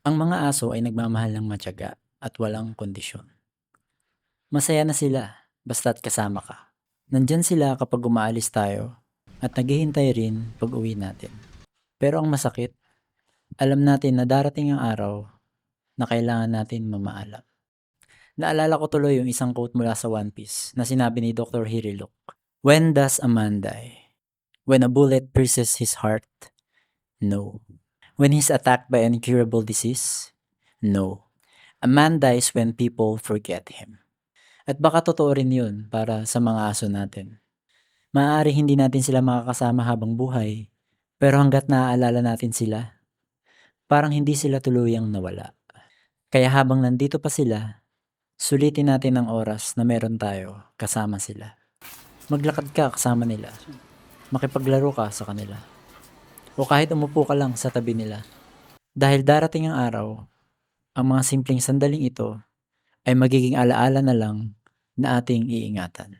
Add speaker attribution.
Speaker 1: Ang mga aso ay nagmamahal ng matiyaga at walang kondisyon. Masaya na sila basta't kasama ka. Nandyan sila kapag umaalis tayo at naghihintay rin pag uwi natin. Pero ang masakit, alam natin na darating ang araw na kailangan natin mamaalam. Naalala ko tuloy yung isang quote mula sa One Piece na sinabi ni Dr. Hiriluk. When does a man die? When a bullet pierces his heart? No. When he's attacked by an incurable disease? No. A man dies when people forget him. At baka totoo rin yun para sa mga aso natin. Maaari hindi natin sila makakasama habang buhay, pero hanggat naaalala natin sila, parang hindi sila tuluyang nawala. Kaya habang nandito pa sila, sulitin natin ang oras na meron tayo kasama sila. Maglakad ka kasama nila. Makipaglaro ka sa kanila. O kahit umupo ka lang sa tabi nila. Dahil darating ang araw, ang mga simpleng sandaling ito ay magiging alaala na lang na ating iingatan.